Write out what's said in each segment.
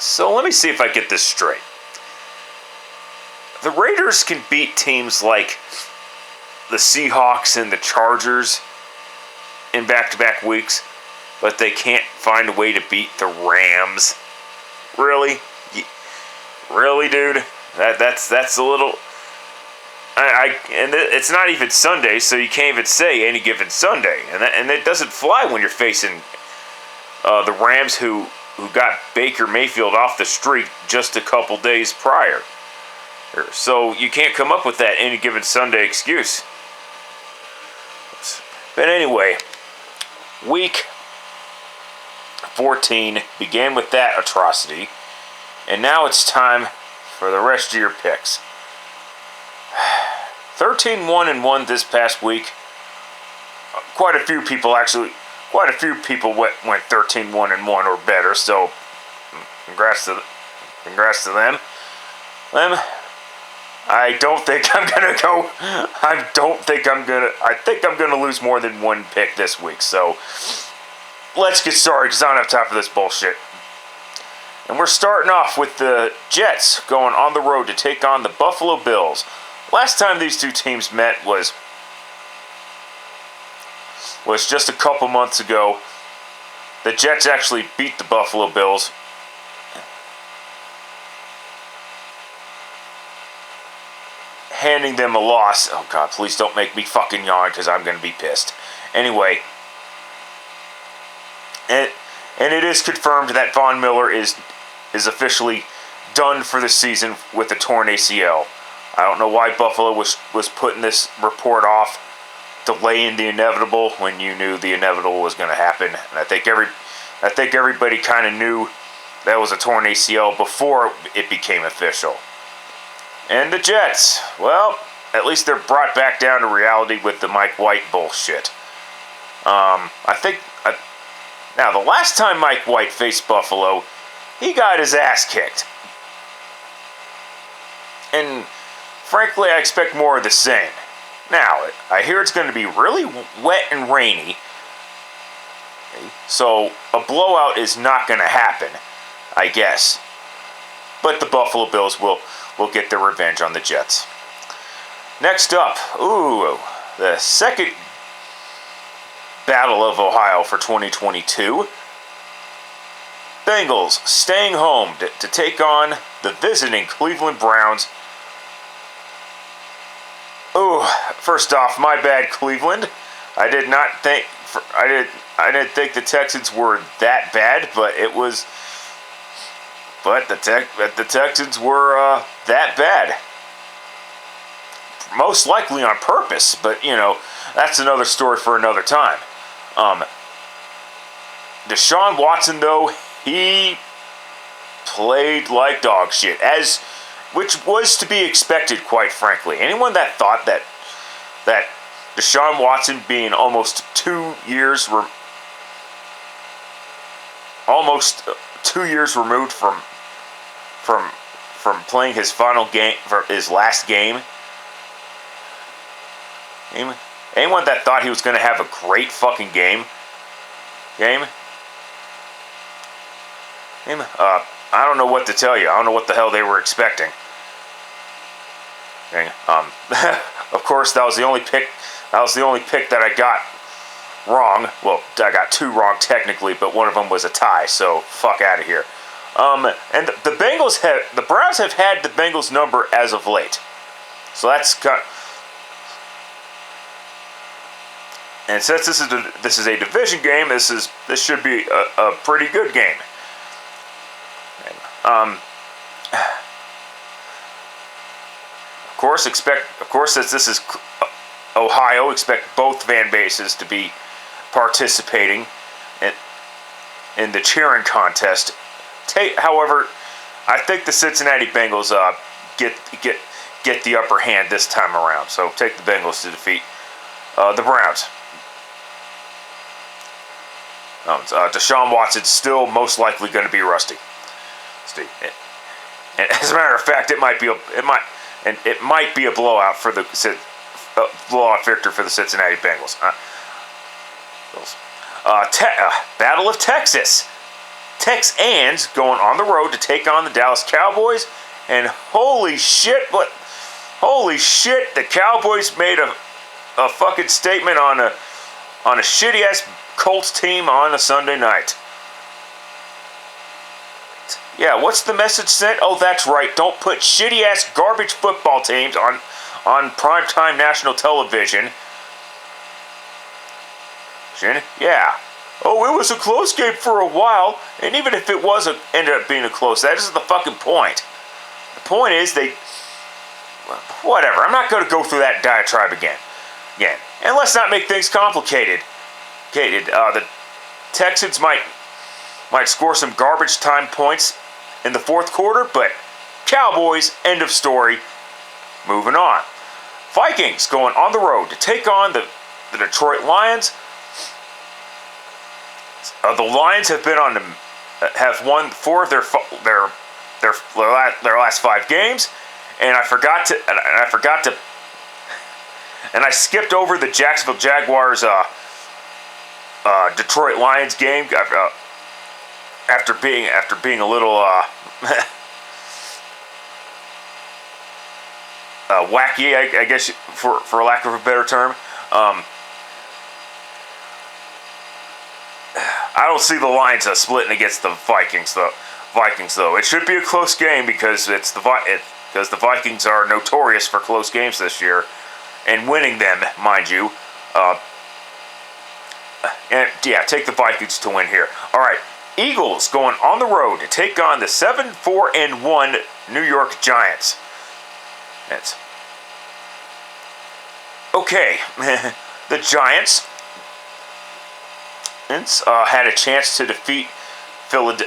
So let me see if I get this straight. The Raiders can beat teams like the Seahawks and the Chargers in back-to-back weeks, but they can't find a way to beat the Rams. Really? Really, dude? That's a little... And it's not even Sunday, so you can't even say any given Sunday. And it doesn't fly when you're facing the Rams who got Baker Mayfield off the street just a couple days prior. So you can't come up with that any given Sunday excuse. But anyway, week 14 began with that atrocity, and now it's time for the rest of your picks. 13-1-1 this past week. Quite a few people went 13-1-1 or better. So, congrats to them. I think I'm gonna lose more than one pick this week. So, let's get started because I don't have time for this bullshit. And we're starting off with the Jets going on the road to take on the Buffalo Bills. Last time these two teams met was just a couple months ago. The Jets actually beat the Buffalo Bills. Handing them a loss. Oh God, please don't make me fucking yawn because I'm going to be pissed. Anyway. And it is confirmed that Von Miller is officially done for the season with a torn ACL. I don't know why Buffalo was putting this report off, delaying the inevitable when you knew the inevitable was going to happen. And I think everybody kind of knew that was a torn ACL before it became official. And the Jets, well, at least they're brought back down to reality with the Mike White bullshit. Now the last time Mike White faced Buffalo, he got his ass kicked. And frankly, I expect more of the same. Now, I hear it's going to be really wet and rainy, so a blowout is not going to happen, I guess. But the Buffalo Bills will get their revenge on the Jets. Next up, the second Battle of Ohio for 2022. Bengals staying home to take on the visiting Cleveland Browns. First off, my bad, Cleveland. I didn't think the Texans were that bad, but the Texans were that bad. Most likely on purpose, but that's another story for another time. Deshaun Watson, though, he played like dog shit, which was to be expected, quite frankly. Anyone that thought that Deshaun Watson, being almost 2 years removed from playing his final game, for his last game, anyone that thought he was going to have a great fucking game, I don't know what to tell you. I don't know what the hell they were expecting. Of course, that was the only pick that I got wrong. Well, I got two wrong technically, but one of them was a tie. So fuck out of here. And the Browns have had the Bengals number as of late. So that's got. And since this is a division game, this should be a pretty good game. Of course, since this is Ohio, expect both fan bases to be participating in the cheering contest. However, I think the Cincinnati Bengals get the upper hand this time around. So take the Bengals to defeat the Browns. Deshaun Watson's still most likely going to be rusty. And as a matter of fact, it might be a blowout for the blowout victory for the Cincinnati Bengals. Battle of Texas. Texans going on the road to take on the Dallas Cowboys. And holy shit, the Cowboys made a fucking statement on a shitty ass Colts team on a Sunday night. Yeah, what's the message sent? Oh, that's right. Don't put shitty ass garbage football teams on primetime national television. Yeah. Oh, it was a close game for a while, and even if it ended up being a close, that isn't the fucking point. The point is whatever. I'm not going to go through that diatribe again. And let's not make things complicated. The Texans might score some garbage time points in the fourth quarter, but Cowboys, end of story. Moving on. Vikings going on the road to take on the Detroit Lions. The Lions have won 4 of their last 5 games, and I skipped over the Jacksonville Jaguars Detroit Lions game after being a little wacky, I guess, for lack of a better term. I don't see the Lions splitting against the Vikings though. It should be a close game because the Vikings are notorious for close games this year and winning them, mind you. And yeah, take the Vikings to win here. All right, Eagles going on the road to take on the 7-4-1 New York Giants. That's okay. The Giants had a chance to defeat the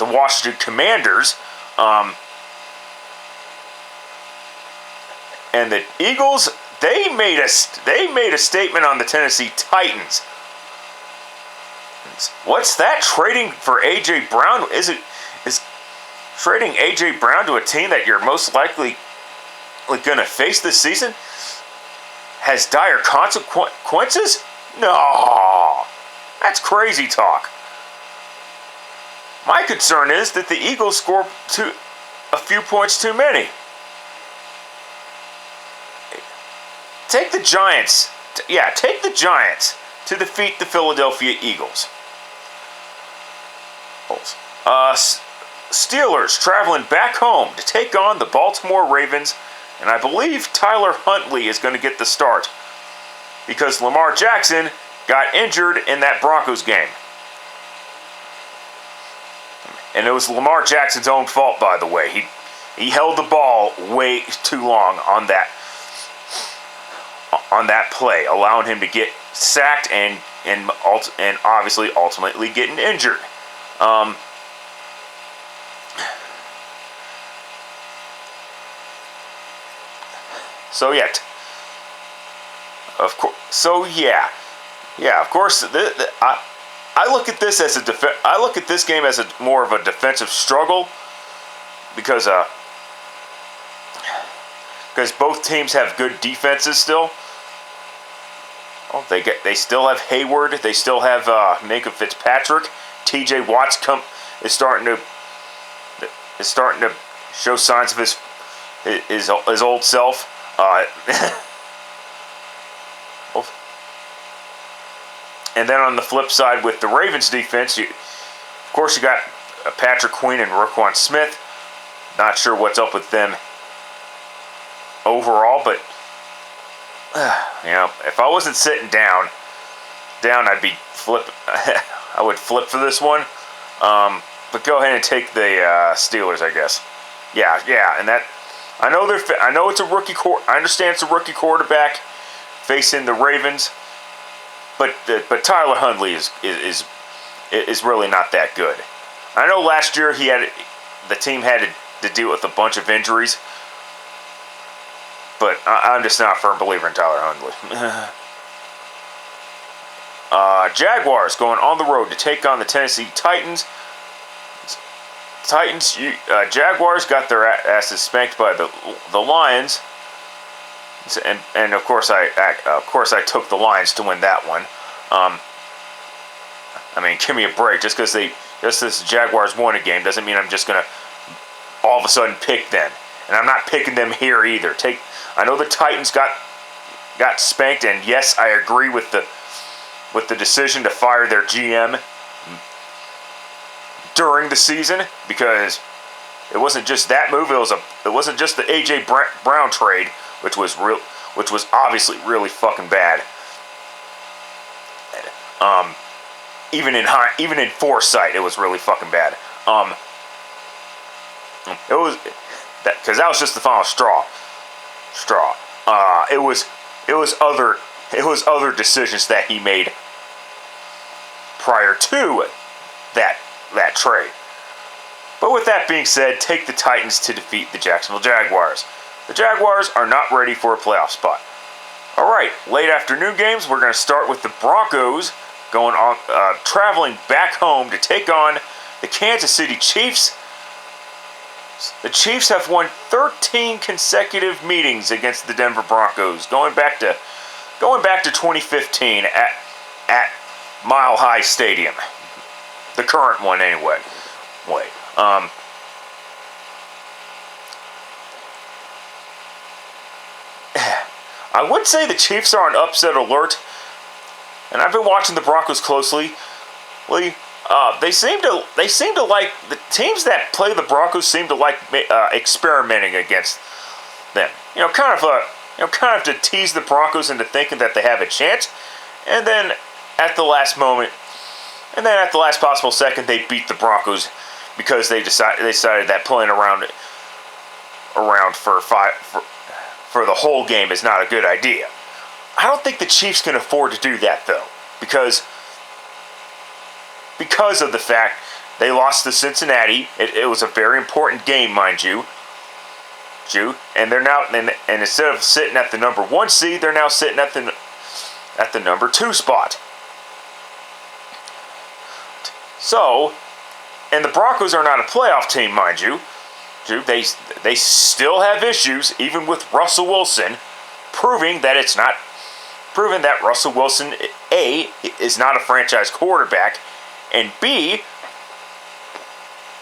Washington Commanders, and the Eagles they made a statement on the Tennessee Titans. What's that? Trading for A.J. Brown? Is trading A.J. Brown to a team that you're most likely going to face this season has dire consequences? No. That's crazy talk. My concern is that the Eagles score a few points too many. Take the Giants. Take the Giants to defeat the Philadelphia Eagles. Steelers traveling back home to take on the Baltimore Ravens, and I believe Tyler Huntley is going to get the start because Lamar Jackson got injured in that Broncos game. And it was Lamar Jackson's own fault, by the way. He held the ball way too long on that play, allowing him to get sacked and obviously ultimately getting injured. Of course. I look at this as I look at this game as more of a defensive struggle because both teams have good defenses still. Oh, they still have Hayward. They still have Minka Fitzpatrick. T.J. Watts is starting to show signs of his old self. And then on the flip side with the Ravens defense, of course you got Patrick Queen and Roquan Smith. Not sure what's up with them overall, but if I wasn't sitting down, I'd be I would flip for this one. But go ahead and take the Steelers, I guess. Yeah, and that I know it's a rookie. I understand it's a rookie quarterback facing the Ravens. But Tyler Huntley is really not that good. I know last year the team had to deal with a bunch of injuries, but I'm just not a firm believer in Tyler Huntley. Jaguars going on the road to take on the Tennessee Titans. Jaguars got their asses spanked by the Lions. And of course I took the Lions to win that one. I mean, give me a break. Just because they just this Jaguars won a game doesn't mean I'm just gonna all of a sudden pick them, and I'm not picking them here either. I know the Titans got spanked, and yes, I agree with the decision to fire their GM during the season, because it wasn't just that move. It wasn't just the AJ Brown trade, which was obviously really fucking bad. Even in foresight, it was really fucking bad. It was because that was just the final straw. It was other decisions that he made prior to that trade. But with that being said, take the Titans to defeat the Jacksonville Jaguars. The Jaguars are not ready for a playoff spot. All right, late afternoon games. We're going to start with the Broncos traveling back home to take on the Kansas City Chiefs. The Chiefs have won 13 consecutive meetings against the Denver Broncos, going back to 2015 at Mile High Stadium, the current one anyway. I would say the Chiefs are on upset alert, and I've been watching the Broncos closely. They seem to like the teams that play the Broncos seem to like experimenting against them. Kind of to tease the Broncos into thinking that they have a chance, and then at the last possible second, they beat the Broncos because they decided that playing around for the whole game is not a good idea. I don't think the Chiefs can afford to do that though, because of the fact they lost to Cincinnati. It was a very important game, mind you. And they're now and instead of sitting at the number 1 seed, they're now sitting at the number 2 spot. So, and the Broncos are not a playoff team, mind you. They still have issues, even with Russell Wilson, proving that Russell Wilson, A, is not a franchise quarterback, and B,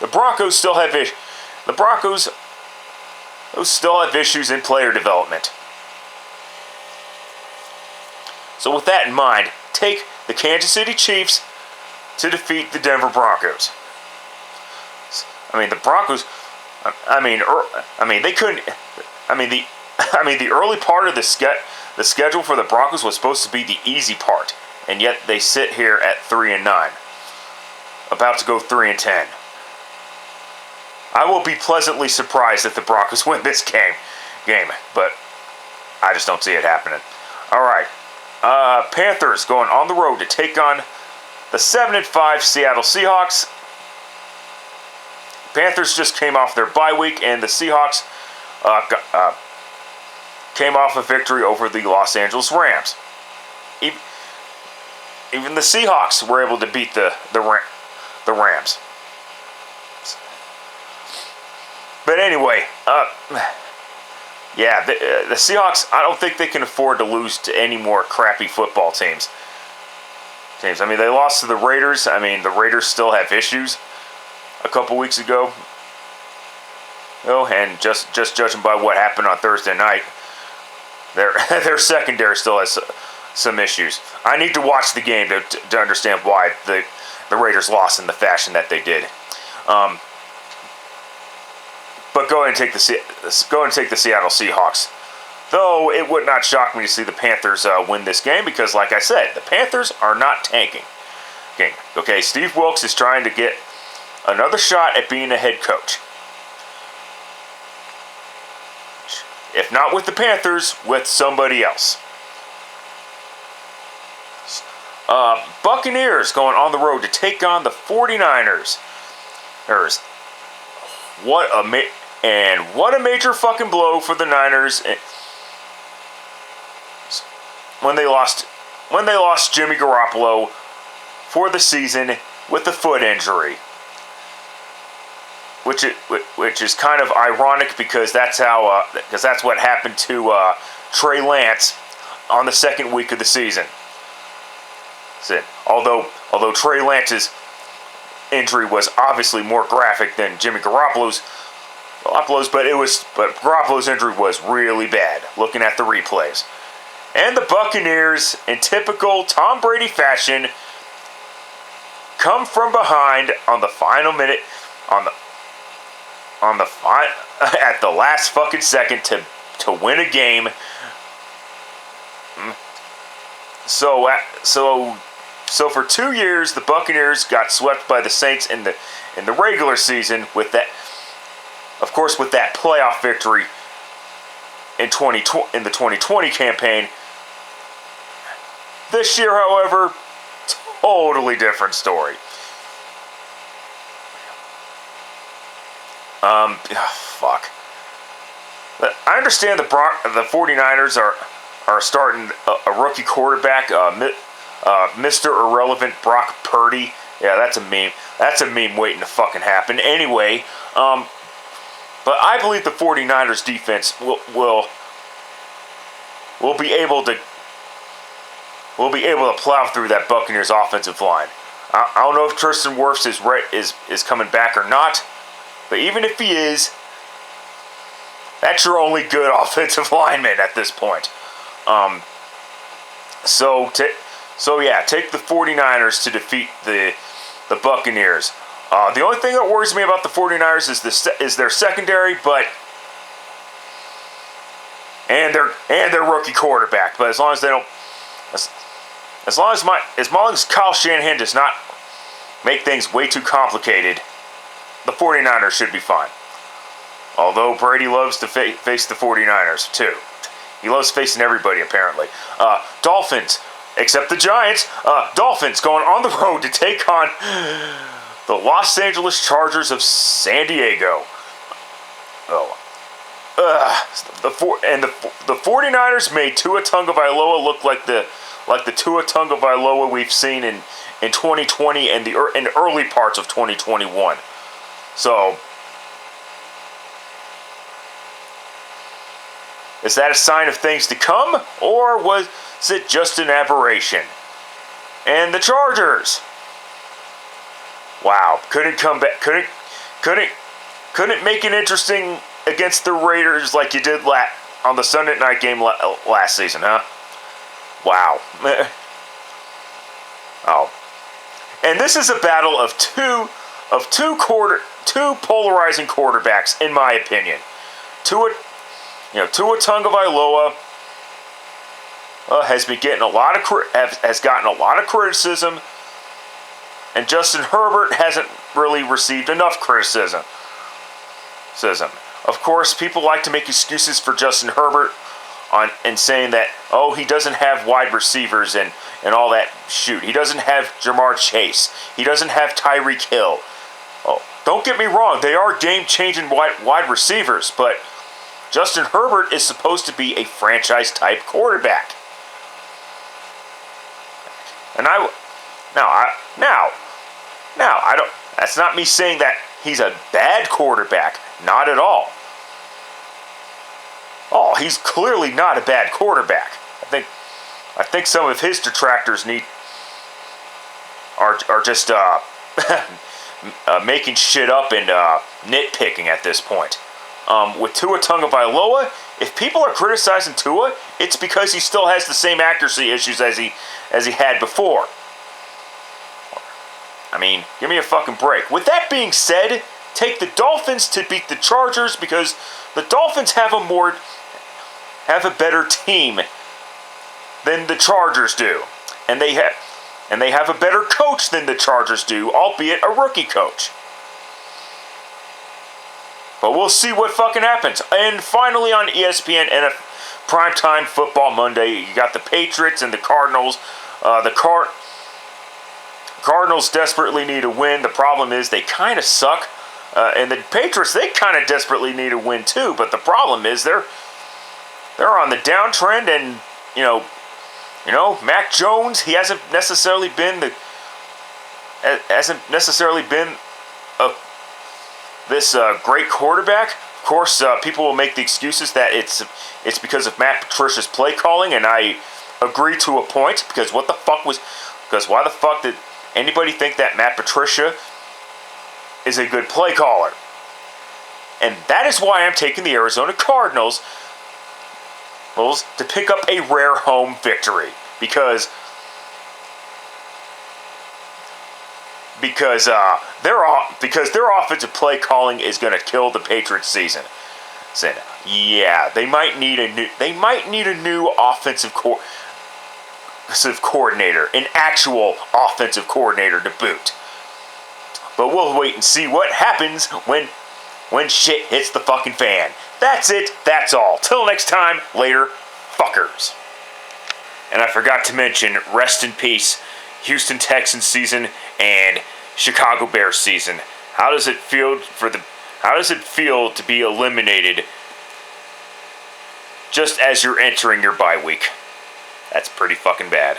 the Broncos still have issues in player development. So with that in mind, take the Kansas City Chiefs to defeat the Denver Broncos. The Broncos. They couldn't. The early part of the schedule for the Broncos was supposed to be the easy part, and yet they sit here at 3-9, about to go 3-10. I will be pleasantly surprised if the Broncos win this game, but I just don't see it happening. All right, Panthers going on the road to take on the 7-5 Seattle Seahawks. Panthers just came off their bye week, and the Seahawks came off a victory over the Los Angeles Rams. Even the Seahawks were able to beat the Rams. But anyway, the Seahawks, I don't think they can afford to lose to any more crappy football teams. They lost to the Raiders. The Raiders still have issues. A couple weeks ago. And just judging by what happened on Thursday night, their secondary still has some issues. I need to watch the game to understand why the Raiders lost in the fashion that they did. But go ahead and take the Seattle Seahawks. Though it would not shock me to see the Panthers win this game, because, like I said, the Panthers are not tanking. Okay, Steve Wilkes is trying to get another shot at being a head coach. If not with the Panthers, with somebody else. Buccaneers going on the road to take on the 49ers. What a major fucking blow for the Niners when they lost Jimmy Garoppolo for the season with a foot injury. Which is kind of ironic, because that's what happened to Trey Lance on the second week of the season. Although Trey Lance's injury was obviously more graphic than Jimmy Garoppolo's, but Garoppolo's injury was really bad, looking at the replays. And the Buccaneers, in typical Tom Brady fashion, come from behind on the final minute, at the last fucking second to win a game. So for 2 years, the Buccaneers got swept by the Saints in the regular season with that, of course, with that playoff victory in the 2020 campaign. This year, however, totally different story. Fuck. I understand the 49ers are starting a rookie quarterback, Mr. Irrelevant Brock Purdy. Yeah, that's a meme. That's a meme waiting to fucking happen. Anyway, but I believe the 49ers defense will be able to plow through that Buccaneers offensive line. I don't know if Tristan Wirfs is coming back or not, but even if he is, that's your only good offensive lineman at this point. So take the 49ers to defeat the Buccaneers. The only thing that worries me about the 49ers is their secondary, and their rookie quarterback. But as long as Kyle Shanahan does not make things way too complicated, the 49ers should be fine. Although Brady loves to face the 49ers too. He loves facing everybody, apparently. Dolphins, except the Giants. Dolphins going on the road to take on the Los Angeles Chargers of San Diego. The 49ers made Tua Tagovailoa look like the Tua Tagovailoa we've seen in 2020 and in early parts of 2021. So, is that a sign of things to come, or was it just an aberration? And the Chargers, wow, couldn't come back, couldn't make it interesting against the Raiders like you did on the Sunday night game last season, huh? Wow. Oh, and this is a battle of two polarizing quarterbacks, in my opinion. Tua Tagovailoa has gotten a lot of criticism, and Justin Herbert hasn't really received enough criticism. Of course, people like to make excuses for Justin Herbert and saying that, he doesn't have wide receivers and all that shoot. He doesn't have Jamar Chase. He doesn't have Tyreek Hill. Oh, don't get me wrong, they are game-changing wide receivers, but Justin Herbert is supposed to be a franchise-type quarterback. And I don't. That's not me saying that he's a bad quarterback. Not at all. Oh, he's clearly not a bad quarterback. I think some of his detractors are just making shit up and nitpicking at this point. With Tua Tagovailoa, if people are criticizing Tua, it's because he still has the same accuracy issues as he had before. I mean, give me a fucking break. With that being said, take the Dolphins to beat the Chargers because the Dolphins have a better team than the Chargers do, and they have a better coach than the Chargers do, albeit a rookie coach. But we'll see what fucking happens. And finally on ESPN and Primetime Football Monday, you got the Patriots and the Cardinals. Cardinals desperately need a win. The problem is they kind of suck. And the Patriots, they kind of desperately need a win too. But the problem is they're on the downtrend, and Mac Jones, he hasn't necessarily been this great quarterback. Of course, people will make the excuses that it's because of Matt Patricia's play calling, and I agree to a point, because why the fuck did anybody think that Matt Patricia is a good play caller. And that is why I'm taking the Arizona Cardinals to pick up a rare home victory. Because their offensive play calling is going to kill the Patriots season. So, yeah, they might need a new offensive coordinator, an actual offensive coordinator to boot. But we'll wait and see what happens when shit hits the fucking fan. That's it. That's all. Till next time, later, fuckers. And I forgot to mention, rest in peace, Houston Texans season and Chicago Bears season. How does it feel to be eliminated just as you're entering your bye week? That's pretty fucking bad.